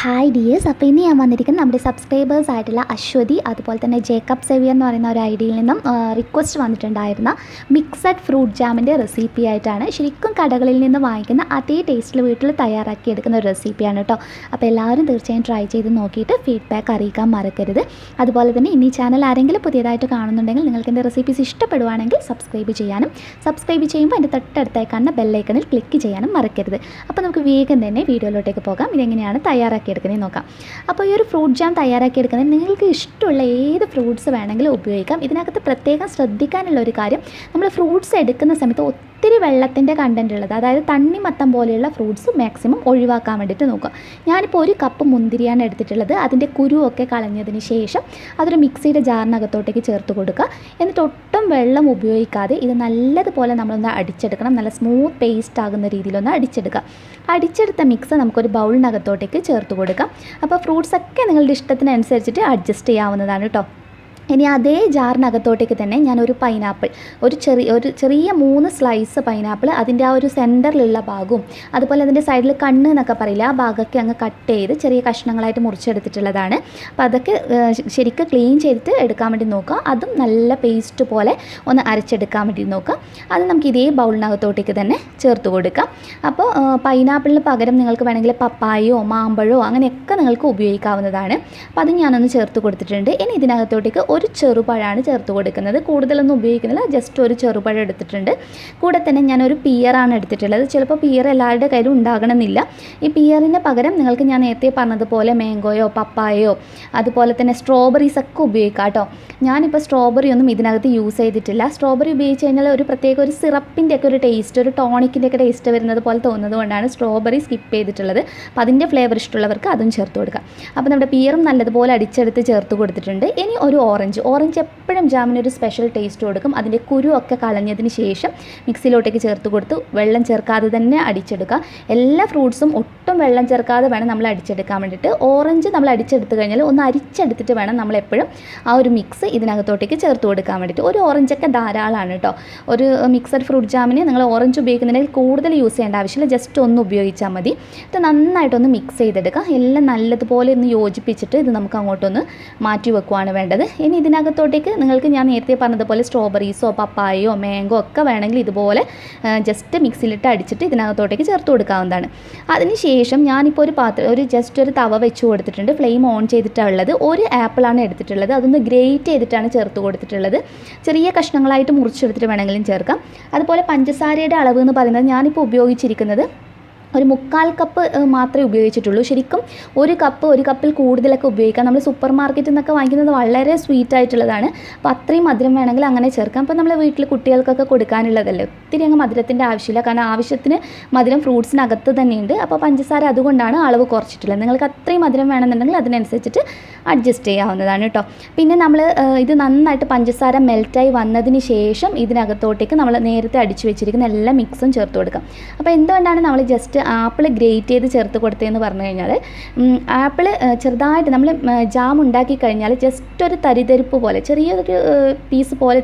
Hi dears. അപ്പോൾ ഇനി ഞാൻ വന്നിരിക്കുന്നത് നമ്മുടെ സബ്സ്ക്രൈബേഴ്സ് ആയിട്ടുള്ള അശ്വതി അതുപോലെ തന്നെ ജേക്കബ് സേവിയർ എന്ന് പറയുന്ന ഒരു ഐഡിയയിൽ നിന്നും റിക്വസ്റ്റ് വന്നിട്ടുണ്ടായിരുന്ന മിക്സഡ് ഫ്രൂട്ട് ജാമിൻ്റെ റെസിപ്പി ആയിട്ടാണ്. ശരിക്കും കടകളിൽ നിന്ന് വാങ്ങിക്കുന്ന അതേ ടേസ്റ്റിൽ വീട്ടിൽ തയ്യാറാക്കി എടുക്കുന്ന ഒരു റെസിപ്പിയാണ് കേട്ടോ. അപ്പോൾ എല്ലാവരും തീർച്ചയായും ട്രൈ ചെയ്ത് നോക്കിയിട്ട് ഫീഡ്ബാക്ക് അറിയിക്കാൻ മറക്കരുത്. അതുപോലെ തന്നെ ഇനി ചാനൽ ആരെങ്കിലും പുതിയതായിട്ട് കാണുന്നുണ്ടെങ്കിൽ നിങ്ങൾക്ക് എൻ്റെ റെസിപ്പീസ് ഇഷ്ടപ്പെടുവാണെങ്കിൽ സബ്സ്ക്രൈബ് ചെയ്യാനും സബ്സ്ക്രൈബ് ചെയ്യുമ്പോൾ എൻ്റെ തൊട്ടടുത്തായി കാണുന്ന ബെല്ലൈക്കണിൽ ക്ലിക്ക് ചെയ്യാനും മറക്കരുത്. അപ്പോൾ നമുക്ക് വേഗം തന്നെ വീഡിയോയിലോട്ടേക്ക് പോകാം. ഇതെങ്ങനെയാണ് തയ്യാറാക്കിയെടുക്കുന്നത് നോക്കാം. അപ്പോൾ ഈ ഒരു ഫ്രൂട്ട് ജാം തയ്യാറാക്കിയെടുക്കുന്നത് നിങ്ങൾക്ക് ഇഷ്ടമുള്ള ഏത് ഫ്രൂട്ട്സ് വേണമെങ്കിലും ഉപയോഗിക്കാം. ഇതിനകത്ത് പ്രത്യേകം ശ്രദ്ധിക്കാനുള്ള ഒരു കാര്യം, നമ്മൾ ഫ്രൂട്ട്സ് എടുക്കുന്ന സമയത്ത് ഒത്തിരി വെള്ളത്തിൻ്റെ കണ്ടൻറ്റ് ഉള്ളത്, അതായത് തണ്ണിമത്തം പോലെയുള്ള ഫ്രൂട്ട്സ് മാക്സിമം ഒഴിവാക്കാൻ വേണ്ടിയിട്ട് നോക്കുക. ഞാനിപ്പോൾ ഒരു കപ്പ് മുന്തിരിയാണ് എടുത്തിട്ടുള്ളത്. അതിൻ്റെ കുരുവൊക്കെ കളഞ്ഞതിന് ശേഷം അതൊരു മിക്സിയുടെ ജാറിനകത്തോട്ടേക്ക് ചേർത്ത് കൊടുക്കുക. എന്നിട്ട് ഒട്ടും വെള്ളം ഉപയോഗിക്കാതെ ഇത് നല്ലതുപോലെ നമ്മളൊന്ന് അടിച്ചെടുക്കണം. നല്ല സ്മൂത്ത് പേസ്റ്റ് ആകുന്ന രീതിയിലൊന്ന് അടിച്ചെടുക്കുക. അടിച്ചെടുത്ത മിക്സ് നമുക്കൊരു ബൗളിനകത്തോട്ടേക്ക് ചേർത്ത് കൊടുക്കാം. അപ്പോൾ ഫ്രൂട്ട്സൊക്കെ നിങ്ങളുടെ ഇഷ്ടത്തിനനുസരിച്ചിട്ട് അഡ്ജസ്റ്റ് ചെയ്യാവുന്നതാണ് കേട്ടോ. ഇനി അതേ ജാറിനകത്തോട്ടേക്ക് തന്നെ ഞാനൊരു പൈനാപ്പിൾ, ഒരു ചെറിയ 3 സ്ലൈസ് പൈനാപ്പിൾ, അതിൻ്റെ ആ ഒരു സെൻറ്ററിലുള്ള ഭാഗവും അതുപോലെ അതിൻ്റെ സൈഡിൽ കണ്ണ് എന്നൊക്കെ പറയില്ല, ആ ഭാഗമൊക്കെ അങ്ങ് കട്ട് ചെയ്ത് ചെറിയ കഷ്ണങ്ങളായിട്ട് മുറിച്ചെടുത്തിട്ടുള്ളതാണ്. അപ്പോൾ അതൊക്കെ ശരിക്കും ക്ലീൻ ചെയ്തിട്ട് എടുക്കാൻ വേണ്ടി നോക്കുക. അതും നല്ല പേസ്റ്റ് പോലെ ഒന്ന് അരച്ചെടുക്കാൻ വേണ്ടി നോക്കുക. അത് നമുക്ക് ഇതേ ബൗളിനകത്തോട്ടേക്ക് തന്നെ ചേർത്ത് കൊടുക്കാം. അപ്പോൾ പൈനാപ്പിളിന് പകരം നിങ്ങൾക്ക് വേണമെങ്കിൽ പപ്പായയോ മാമ്പഴമോ അങ്ങനെയൊക്കെ നിങ്ങൾക്ക് ഉപയോഗിക്കാവുന്നതാണ്. അപ്പോൾ അത് ഞാനൊന്ന് ചേർത്ത് കൊടുത്തിട്ടുണ്ട്. ഇനി ഇതിനകത്തോട്ടേക്ക് ഒരു ചെറുപഴമാണ് ചേർത്ത് കൊടുക്കുന്നത്. കൂടുതലൊന്നും ഉപയോഗിക്കുന്നില്ല, ജസ്റ്റ് ഒരു ചെറുപഴം എടുത്തിട്ടുണ്ട്. കൂടെ തന്നെ ഞാനൊരു പിയറാണ് എടുത്തിട്ടുള്ളത്. ചിലപ്പോൾ പിയർ എല്ലാവരുടെ കയ്യിലും ഉണ്ടാകണമെന്നില്ല. ഈ പിയറിന് പകരം നിങ്ങൾക്ക് ഞാൻ നേരത്തെ പറഞ്ഞതുപോലെ മാംഗോയോ പപ്പായയോ അതുപോലെ തന്നെ സ്ട്രോബെറീസ് ഒക്കെ ഉപയോഗിക്കാം കേട്ടോ. ഞാനിപ്പോൾ സ്ട്രോബെറി ഒന്നും ഇതിനകത്ത് യൂസ് ചെയ്തിട്ടില്ല. സ്ട്രോബെറി ഉപയോഗിച്ച് കഴിഞ്ഞാൽ ഒരു പ്രത്യേക ഒരു സിറപ്പിൻ്റെ ഒക്കെ ഒരു ടേസ്റ്റ്, ഒരു ടോണിക്കിൻ്റെ ഒക്കെ ടേസ്റ്റ് വരുന്നത് പോലെ തോന്നുന്നത് കൊണ്ടാണ് സ്ട്രോബെറി സ്കിപ്പ് ചെയ്തിട്ടുള്ളത്. അപ്പോൾ അതിൻ്റെ ഫ്ലേവർ ഇഷ്ടമുള്ളവർക്ക് അതും ചേർത്ത് കൊടുക്കാം. അപ്പോൾ നമ്മുടെ പിയറും നല്ലതുപോലെ അടിച്ചെടുത്ത് ചേർത്ത് കൊടുത്തിട്ടുണ്ട്. ഇനി ഒരു ഓറഞ്ച് എപ്പോഴും ജാമിനൊരു സ്പെഷ്യൽ ടേസ്റ്റ് കൊടുക്കും. അതിൻ്റെ കുരുവൊക്കെ കളഞ്ഞതിന് ശേഷം മിക്സിയിലോട്ടേക്ക് ചേർത്ത് കൊടുത്ത് വെള്ളം ചേർക്കാതെ തന്നെ അടിച്ചെടുക്കുക. എല്ലാ ഫ്രൂട്ട്സും ഒട്ടും വെള്ളം ചേർക്കാതെ വേണം നമ്മൾ അടിച്ചെടുക്കാൻ വേണ്ടിയിട്ട്. ഓറഞ്ച് നമ്മൾ അടിച്ചെടുത്ത് കഴിഞ്ഞാൽ ഒന്ന് അരിച്ചെടുത്തിട്ട് വേണം നമ്മളെപ്പോഴും ആ ഒരു മിക്സ് ഇതിനകത്തോട്ടേക്ക് ചേർത്ത് കൊടുക്കാൻ വേണ്ടിയിട്ട്. ഒരു ഓറഞ്ചൊക്കെ ധാരാളമാണ് കേട്ടോ. ഒരു മിക്സഡ് ഫ്രൂട്ട് ജാമിന് നിങ്ങൾ ഓറഞ്ച് ഉപയോഗിക്കുന്നുണ്ടെങ്കിൽ കൂടുതൽ യൂസ് ചെയ്യേണ്ട ആവശ്യമില്ല, ജസ്റ്റ് ഒന്ന് ഉപയോഗിച്ചാൽ മതി. ഇത് നന്നായിട്ടൊന്ന് മിക്സ് ചെയ്തെടുക്കുക. എല്ലാം നല്ലതുപോലെ ഒന്ന് യോജിപ്പിച്ചിട്ട് ഇത് നമുക്ക് അങ്ങോട്ടൊന്ന് മാറ്റി വെക്കുകയാണ് വേണ്ടത്. ഇനി ഇതിനകത്തോട്ടേക്ക് നിങ്ങൾക്ക് ഞാൻ നേരത്തെ പറഞ്ഞതുപോലെ സ്ട്രോബെറീസോ പപ്പായയോ മാംഗോ ഒക്കെ വേണമെങ്കിൽ ഇതുപോലെ ജസ്റ്റ് മിക്സിയിലിട്ട് അടിച്ചിട്ട് ഇതിനകത്തോട്ടേക്ക് ചേർത്ത് കൊടുക്കാവുന്നതാണ്. അതിനുശേഷം ഞാനിപ്പോൾ ജസ്റ്റ് ഒരു തവ വെച്ച് കൊടുത്തിട്ടുണ്ട്. ഫ്ലെയിം ഓൺ ചെയ്തിട്ടാണ് ഉള്ളത്. ഒരു ആപ്പിളാണ് എടുത്തിട്ടുള്ളത്. അതൊന്ന് ഗ്രേറ്റ് ചെയ്തിട്ടാണ് ചേർത്ത് കൊടുത്തിട്ടുള്ളത്. ചെറിയ കഷ്ണങ്ങളായിട്ട് മുറിച്ചെടുത്തിട്ട് വേണമെങ്കിലും ചേർക്കാം. അതുപോലെ പഞ്ചസാരയുടെ അളവ് എന്ന് പറയുന്നത് ഞാനിപ്പോൾ ഉപയോഗിച്ചിരിക്കുന്നത് ഒരു 3/4 കപ്പ് മാത്രമേ ഉപയോഗിച്ചിട്ടുള്ളൂ. ശരിക്കും ഒരു കപ്പിൽ കൂടുതലൊക്കെ ഉപയോഗിക്കാം. നമ്മൾ സൂപ്പർ മാർക്കറ്റിൽ നിന്നൊക്കെ വാങ്ങിക്കുന്നത് വളരെ സ്വീറ്റ് ആയിട്ടുള്ളതാണ്. അപ്പോൾ അത്രയും മധുരം വേണമെങ്കിൽ അങ്ങനെ ചേർക്കാം. അപ്പോൾ നമ്മൾ വീട്ടിൽ കുട്ടികൾക്കൊക്കെ കൊടുക്കാനുള്ളതല്ലേ, ഒത്തിരി അങ്ങ് മധുരത്തിൻ്റെ ആവശ്യമില്ല. കാരണം ആവശ്യത്തിന് മധുരം ഫ്രൂട്ട്സിനകത്ത് തന്നെയുണ്ട്. അപ്പോൾ പഞ്ചസാര അതുകൊണ്ടാണ് അളവ് കുറച്ചിട്ടുള്ളത്. നിങ്ങൾക്ക് അത്രയും മധുരം വേണമെന്നുണ്ടെങ്കിൽ അതിനനുസരിച്ചിട്ട് അഡ്ജസ്റ്റ് ചെയ്യാവുന്നതാണ് കേട്ടോ. പിന്നെ നമ്മൾ ഇത് നന്നായിട്ട് പഞ്ചസാര മെൽറ്റായി വന്നതിന് ശേഷം ഇതിനകത്തോട്ടേക്ക് നമ്മൾ നേരത്തെ അടിച്ചു വെച്ചിരിക്കുന്ന എല്ലാ മിക്സും ചേർത്ത് കൊടുക്കാം. അപ്പോൾ എന്തുകൊണ്ടാണ് നമ്മൾ ജസ്റ്റ് ആപ്പിൾ ഗ്രേറ്റ് ചെയ്ത് ചേർത്ത് കൊടുത്തതെന്ന് പറഞ്ഞു കഴിഞ്ഞാൽ, ആപ്പിൾ ചെറുതായിട്ട് നമ്മൾ ജാം ഉണ്ടാക്കി കഴിഞ്ഞാൽ ജസ്റ്റ് ഒരു തരിതരിപ്പ് പോലെ ചെറിയൊരു പീസ് പോലെ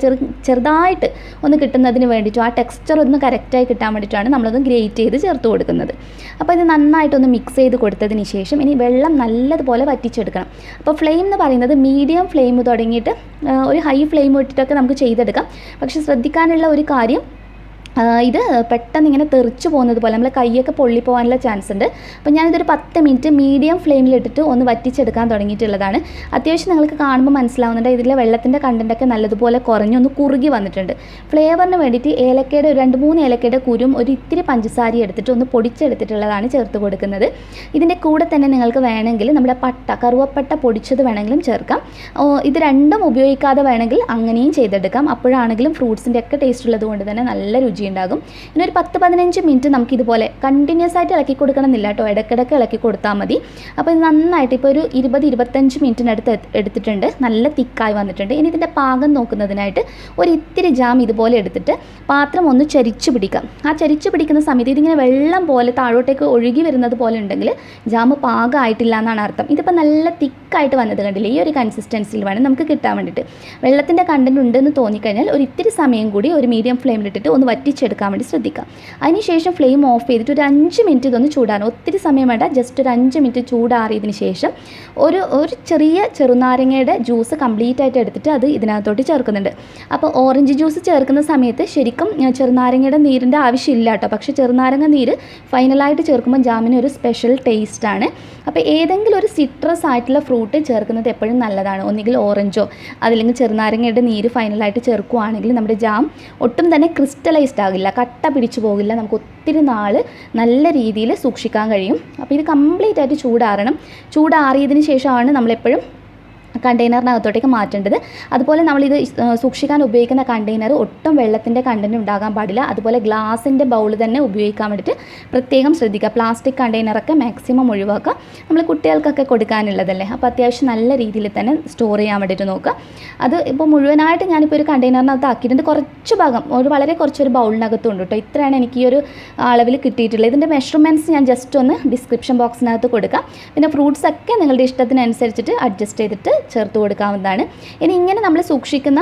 ചെറുതായിട്ട് ഒന്ന് കിട്ടുന്നതിന് വേണ്ടിയിട്ടും ആ ടെക്സ്ചർ ഒന്ന് കറക്റ്റായി കിട്ടാൻ വേണ്ടിയിട്ടാണ് നമ്മളത് ഗ്രേറ്റ് ചെയ്ത് ചേർത്ത് കൊടുക്കുന്നത്. അപ്പോൾ ഇത് നന്നായിട്ടൊന്ന് മിക്സ് ചെയ്ത് കൊടുത്തതിന് ശേഷം ഇനി വെള്ളം നല്ലതുപോലെ വറ്റിച്ചെടുക്കണം. അപ്പോൾ ഫ്ലെയിം എന്ന് പറയുന്നത് മീഡിയം ഫ്ലെയിം തുടങ്ങിയിട്ട് ഒരു ഹൈ ഫ്ലെയിം ഇട്ടിട്ടൊക്കെ നമുക്ക് ചെയ്തെടുക്കാം. പക്ഷേ ശ്രദ്ധിക്കാനുള്ള ഒരു കാര്യം, ഇത് പെട്ടെന്ന് ഇങ്ങനെ തെറിച്ച് പോകുന്നത് പോലെ നമ്മൾ കൈയൊക്കെ പൊള്ളിപ്പോകാനുള്ള ചാൻസ് ഉണ്ട്. അപ്പോൾ ഞാനിതൊരു 10 മിനിറ്റ് മീഡിയം ഫ്ലെയിമിലിട്ടിട്ട് ഒന്ന് വറ്റിച്ചെടുക്കാൻ തുടങ്ങിയിട്ടുള്ളതാണ്. അത്യാവശ്യം നിങ്ങൾക്ക് കാണുമ്പോൾ മനസ്സിലാവുന്നുണ്ട് ഇതിലെ വെള്ളത്തിൻ്റെ കണ്ടൻറ്റൊക്കെ നല്ലതുപോലെ കുറഞ്ഞ് ഒന്ന് കുറുകി വന്നിട്ടുണ്ട്. ഫ്ലേവറിന് വേണ്ടിയിട്ട് ഏലക്കയുടെ 2-3 ഏലക്കയുടെ കുരും ഒരു ഇത്തിരി പഞ്ചസാര എടുത്തിട്ട് ഒന്ന് പൊടിച്ചെടുത്തിട്ടുള്ളതാണ് ചേർത്ത് കൊടുക്കുന്നത്. ഇതിൻ്റെ കൂടെ തന്നെ നിങ്ങൾക്ക് വേണമെങ്കിൽ നമ്മുടെ കറുവപ്പട്ട പൊടിച്ചത് വേണമെങ്കിലും ചേർക്കാം. ഇത് രണ്ടും ഉപയോഗിക്കാതെ വേണമെങ്കിൽ അങ്ങനെയും ചെയ്തെടുക്കാം. അപ്പോഴാണെങ്കിലും ഫ്രൂട്ട്സിൻ്റെ ഒക്കെ ടേസ്റ്റ് ഉള്ളത് കൊണ്ട് തന്നെ നല്ല രുചി ഉണ്ടാകും. ഇനി ഒരു 10-15 മിനിറ്റ് നമുക്കിതുപോലെ കണ്ടിന്യൂസ് ആയിട്ട് ഇളക്കി കൊടുക്കണമെന്നില്ല കേട്ടോ, ഇടയ്ക്കിടയ്ക്ക് ഇളക്കി കൊടുത്താൽ മതി. അപ്പോൾ ഇത് നന്നായിട്ട് ഇപ്പോൾ ഒരു 20-25 മിനിറ്റിനടുത്ത് എടുത്തിട്ടുണ്ട്. നല്ല തിക്കായി വന്നിട്ടുണ്ട്. ഇനി ഇതിൻ്റെ പാകം നോക്കുന്നതിനായിട്ട് ഒരു ഇത്തിരി ജാം ഇതുപോലെ എടുത്തിട്ട് പാത്രം ഒന്ന് ചരിച്ചു പിടിക്കാം. ആ ചരിച്ചു പിടിക്കുന്ന സമയത്ത് ഇതിങ്ങനെ വെള്ളം പോലെ താഴോട്ടേക്ക് ഒഴുകി വരുന്നത് പോലെ ഉണ്ടെങ്കിൽ ജാം പാകമായിട്ടില്ല എന്നാണ് അർത്ഥം. ഇതിപ്പോൾ നല്ല തിക്കായിട്ട് വന്നത് കണ്ടില്ലേ, ഈ ഒരു കൺസിസ്റ്റൻസിയിൽ വേണം നമുക്ക് കിട്ടാൻ വേണ്ടിയിട്ട്. വെള്ളത്തിൻ്റെ കണ്ടൻറ്റ് ഉണ്ടെന്ന് തോന്നിക്കഴിഞ്ഞാൽ ഒരു ഇത്തിരി സമയം കൂടി ഒരു മീഡിയം ഫ്ലെയിമിലിട്ടിട്ട് ഒന്ന് വറ്റി വറ്റിച്ചെടുക്കാൻ വേണ്ടി ശ്രദ്ധിക്കുക. അതിനുശേഷം ഫ്ലെയിം ഓഫ് ചെയ്തിട്ട് ഒരു 5 മിനിറ്റ് ഇതൊന്ന് ചൂടാറും. ഒത്തിരി സമയം വേണ്ട, ജസ്റ്റ് ഒരു 5 മിനിറ്റ് ചൂടാറിയതിന് ശേഷം ഒരു ചെറിയ ചെറുനാരങ്ങയുടെ ജ്യൂസ് കംപ്ലീറ്റ് ആയിട്ട് എടുത്തിട്ട് അത് ഇതിനകത്തോട്ട് ചേർക്കുന്നുണ്ട്. അപ്പോൾ ഓറഞ്ച് ജ്യൂസ് ചേർക്കുന്ന സമയത്ത് ശരിക്കും ചെറുനാരങ്ങയുടെ നീരിൻ്റെ ആവശ്യമില്ല കേട്ടോ. പക്ഷേ ചെറുനാരങ്ങ നീര് ഫൈനലായിട്ട് ചേർക്കുമ്പോൾ ജാമിന് ഒരു സ്പെഷ്യൽ ടേസ്റ്റാണ്. അപ്പോൾ ഏതെങ്കിലും ഒരു സിട്രസ് ആയിട്ടുള്ള ഫ്രൂട്ട് ചേർക്കുന്നത് എപ്പോഴും നല്ലതാണ്. ഒന്നുകിൽ ഓറഞ്ചോ അതല്ലെങ്കിൽ ചെറുനാരങ്ങയുടെ നീര് ഫൈനലായിട്ട് ചേർക്കുകയാണെങ്കിൽ നമ്മുടെ ജാം ഒട്ടും തന്നെ ക്രിസ്റ്റലൈസ്ഡ് ആകില്ല, കട്ട പിടിച്ചു പോകില്ല. നമുക്ക് ഒത്തിരി നാൾ നല്ല രീതിയിൽ സൂക്ഷിക്കാൻ കഴിയും. അപ്പോൾ ഇത് കംപ്ലീറ്റ് ആയിട്ട് ചൂടാറിയതിന് ശേഷമാണ് നമ്മളെപ്പോഴും കണ്ടെയ്നറിനകത്തോട്ടേക്ക് മാറ്റേണ്ടത്. അതുപോലെ നമ്മളിത് സൂക്ഷിക്കാൻ ഉപയോഗിക്കുന്ന കണ്ടെയ്നർ ഒട്ടും വെള്ളത്തിൻ്റെ കണ്ടൻറ്റ് ഉണ്ടാകാൻ പാടില്ല. അതുപോലെ ഗ്ലാസിൻ്റെ ബൗൾ തന്നെ ഉപയോഗിക്കാൻ വേണ്ടിയിട്ട് പ്രത്യേകം ശ്രദ്ധിക്കുക. പ്ലാസ്റ്റിക് കണ്ടെയ്നറൊക്കെ മാക്സിമം ഒഴിവാക്കുക. നമ്മൾ കുട്ടികൾക്കൊക്കെ കൊടുക്കാനുള്ളതല്ലേ, അപ്പോൾ അത്യാവശ്യം നല്ല രീതിയിൽ തന്നെ സ്റ്റോർ ചെയ്യാൻ വേണ്ടിയിട്ട് നോക്കുക. അത് ഇപ്പോൾ മുഴുവനായിട്ട് ഞാനിപ്പോൾ ഒരു കണ്ടെയ്നറിനകത്ത് ആക്കിയിട്ടുണ്ട്. കുറച്ച് ഭാഗം വളരെ കുറച്ചൊരു ബൗളിനകത്തുണ്ട് കേട്ടോ. ഇത്രയാണ് എനിക്ക് ഈ ഒരു അളവിൽ കിട്ടിയിട്ടുള്ളത്. ഇതിൻ്റെ മെഷർമെൻറ്റ്സ് ഞാൻ ജസ്റ്റ് ഒന്ന് ഡിസ്ക്രിപ്ഷൻ ബോക്സിനകത്ത് കൊടുക്കാം. പിന്നെ ഫ്രൂട്ട്സൊക്കെ നിങ്ങളുടെ ഇഷ്ടത്തിനനുസരിച്ചിട്ട് അഡ്ജസ്റ്റ് ചെയ്തിട്ട് ചേർത്ത് കൊടുക്കാവുന്നതാണ്. ഇനി ഇങ്ങനെ നമ്മൾ സൂക്ഷിക്കുന്ന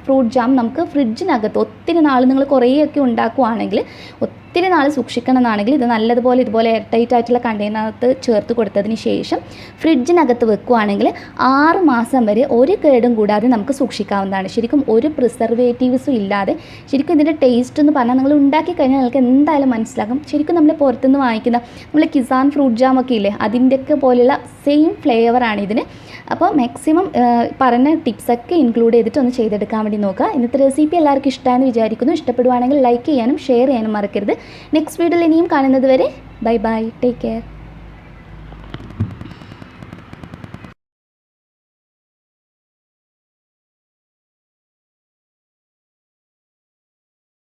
ഫ്രൂട്ട് ജാം നമുക്ക് ഫ്രിഡ്ജിനകത്ത് ഒത്തിരി നാൾ നിങ്ങൾ കുറേയൊക്കെ ഉണ്ടാക്കുകയാണെങ്കിൽ ഒത്തിരി നാൾ സൂക്ഷിക്കണം എന്നാണെങ്കിൽ ഇത് നല്ലതുപോലെ ഇതുപോലെ എയർ ടൈറ്റ് ആയിട്ടുള്ള കണ്ടെയ്നറിനകത്ത് ചേർത്ത് കൊടുത്തതിന് ശേഷം ഫ്രിഡ്ജിനകത്ത് വെക്കുകയാണെങ്കിൽ 6 മാസം വരെ ഒരു കേടും കൂടാതെ നമുക്ക് സൂക്ഷിക്കാവുന്നതാണ്. ശരിക്കും ഒരു പ്രിസർവേറ്റീവ്സും ഇല്ലാതെ ശരിക്കും ഇതിൻ്റെ ടേസ്റ്റ് എന്ന് പറഞ്ഞാൽ നിങ്ങൾ ഉണ്ടാക്കി കഴിഞ്ഞാൽ നിങ്ങൾക്ക് എന്തായാലും മനസ്സിലാകും. ശരിക്കും നമ്മൾ പുറത്തുനിന്ന് വാങ്ങിക്കുന്ന നമ്മൾ കിസാൻ ഫ്രൂട്ട് ജാം ഒക്കെ ഇല്ലേ, അതിൻ്റെയൊക്കെ പോലെയുള്ള സെയിം ഫ്ലേവറാണ് ഇതിന്. അപ്പോൾ മാക്സിമം പറഞ്ഞ ടിപ്സൊക്കെ ഇൻക്ലൂഡ് ചെയ്തിട്ട് ഒന്ന് ചെയ്തെടുക്കാൻ വേണ്ടി നോക്കുക. ഇന്നത്തെ റെസിപ്പി എല്ലാവർക്കും ഇഷ്ടമാണെന്ന് വിചാരിക്കുന്നു. ഇഷ്ടപ്പെടുവാണെങ്കിൽ ലൈക്ക് ചെയ്യാനും ഷെയർ ചെയ്യാനും മറക്കരുത്. നെക്സ്റ്റ് വീഡിയോയിൽ ഇനിയും കാണുന്നത് വരെ ബൈ ബൈ, ടേക്ക് കെയർ.